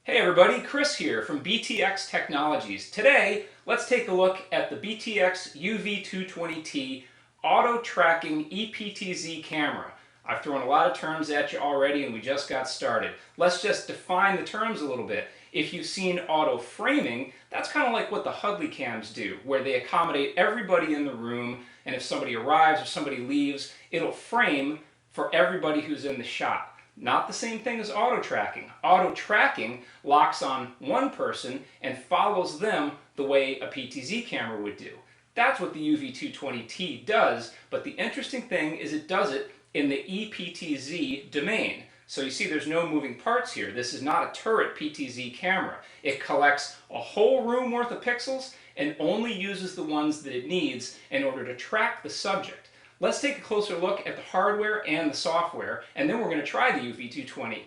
Hey everybody, Chris here from BTX Technologies. Today, let's take a look at the BTX UV220T Auto Tracking ePTZ camera. I've thrown a lot of terms at you already and we just got started. Let's just define the terms a little bit. If you've seen auto framing, that's kind of like what the Hudley cams do, where they accommodate everybody in the room, and if somebody arrives or somebody leaves, it'll frame for everybody who's in the shot. Not the same thing as auto tracking. Auto tracking locks on one person and follows them the way a PTZ camera would do. That's what the UV220T does, but the interesting thing is it does it in the ePTZ domain. So you see there's no moving parts here. This is not a turret PTZ camera. It collects a whole room worth of pixels and only uses the ones that it needs in order to track the subject. Let's take a closer look at the hardware and the software, and then we're going to try the UV220.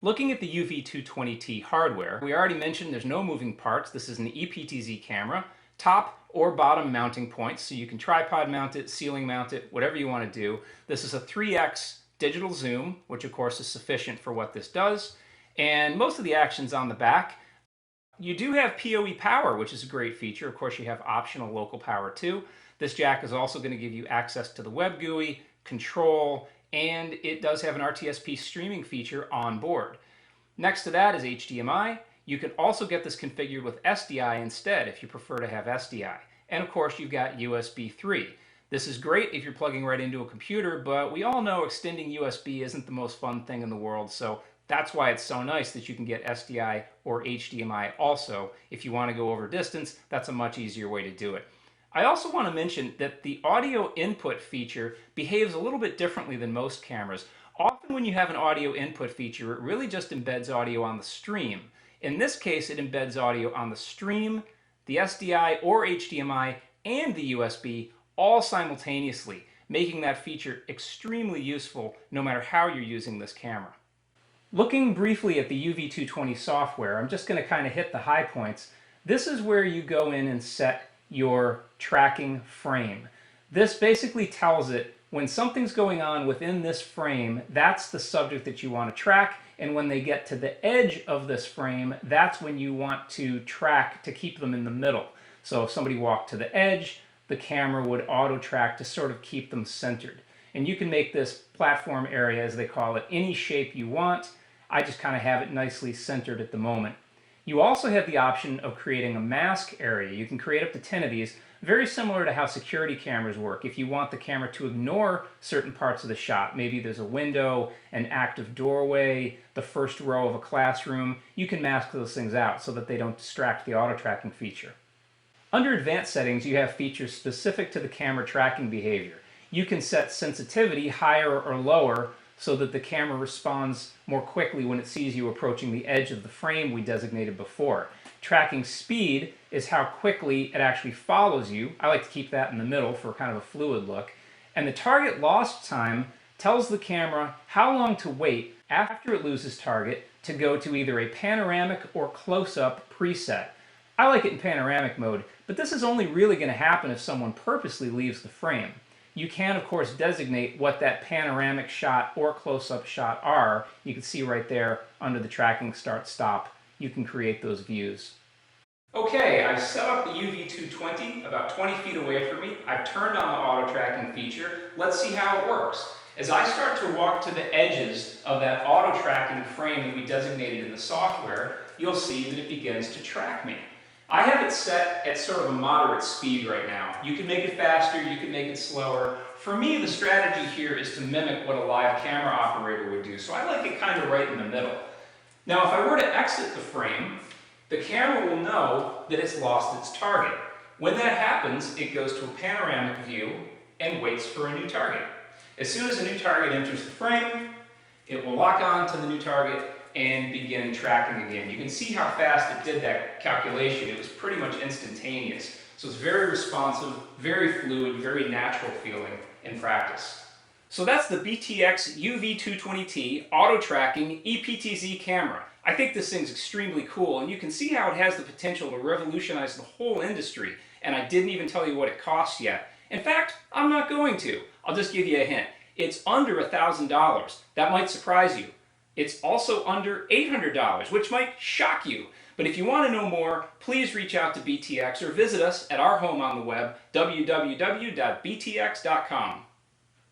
Looking at the UV220T hardware, we already mentioned there's no moving parts. This is an ePTZ camera, top or bottom mounting points, so you can tripod mount it, ceiling mount it, whatever you want to do. This is a 3x digital zoom, which of course is sufficient for what this does, and most of the action's on the back. You do have PoE power, which is a great feature. Of course, you have optional local power too. This jack is also going to give you access to the web GUI, control, and it does have an RTSP streaming feature on board. Next to that is HDMI. You can also get this configured with SDI instead if you prefer to have SDI. And of course, you've got USB 3. This is great if you're plugging right into a computer, but we all know extending USB isn't the most fun thing in the world, so that's why it's so nice that you can get SDI or HDMI also. If you want to go over distance, that's a much easier way to do it. I also want to mention that the audio input feature behaves a little bit differently than most cameras. Often when you have an audio input feature, it really just embeds audio on the stream. In this case, it embeds audio on the stream, the SDI or HDMI, and the USB all simultaneously, making that feature extremely useful no matter how you're using this camera. Looking briefly at the UV220 software, I'm just going to kind of hit the high points. This is where you go in and set your tracking frame. This basically tells it when something's going on within this frame, that's the subject that you want to track, and when they get to the edge of this frame, that's when you want to track to keep them in the middle. So if somebody walked to the edge, the camera would auto track to sort of keep them centered. And you can make this platform area, as they call it, any shape you want. I just kind of have it nicely centered at the moment. You also have the option of creating a mask area. You can create up to 10 of these, very similar to how security cameras work. If you want the camera to ignore certain parts of the shot, maybe there's a window, an active doorway, the first row of a classroom, you can mask those things out so that they don't distract the auto tracking feature. Under advanced settings, you have features specific to the camera tracking behavior. You can set sensitivity higher or lower so that the camera responds more quickly when it sees you approaching the edge of the frame we designated before. Tracking speed is how quickly it actually follows you. I like to keep that in the middle for kind of a fluid look. And the target lost time tells the camera how long to wait after it loses target to go to either a panoramic or close-up preset. I like it in panoramic mode, but this is only really going to happen if someone purposely leaves the frame. You can, of course, designate what that panoramic shot or close-up shot are. You can see right there under the tracking start-stop. You can create those views. Okay, I've set up the UV220 about 20 feet away from me. I've turned on the auto tracking feature. Let's see how it works. As I start to walk to the edges of that auto tracking frame that we designated in the software, you'll see that it begins to track me. I have it set at sort of a moderate speed right now. You can make it faster, you can make it slower. For me, the strategy here is to mimic what a live camera operator would do, so I like it kind of right in the middle. Now, if I were to exit the frame, the camera will know that it's lost its target. When that happens, it goes to a panoramic view and waits for a new target. As soon as a new target enters the frame, it will lock on to the new target and begin tracking again. You can see how fast it did that calculation. It was pretty much instantaneous. So it's very responsive, very fluid, very natural feeling in practice. So that's the BTX UV220T Auto Tracking ePTZ camera. I think this thing's extremely cool, and you can see how it has the potential to revolutionize the whole industry. And I didn't even tell you what it costs yet. In fact, I'm not going to. I'll just give you a hint. It's under $1,000. That might surprise you. It's also under $800, which might shock you. But if you want to know more, please reach out to BTX or visit us at our home on the web, www.btx.com.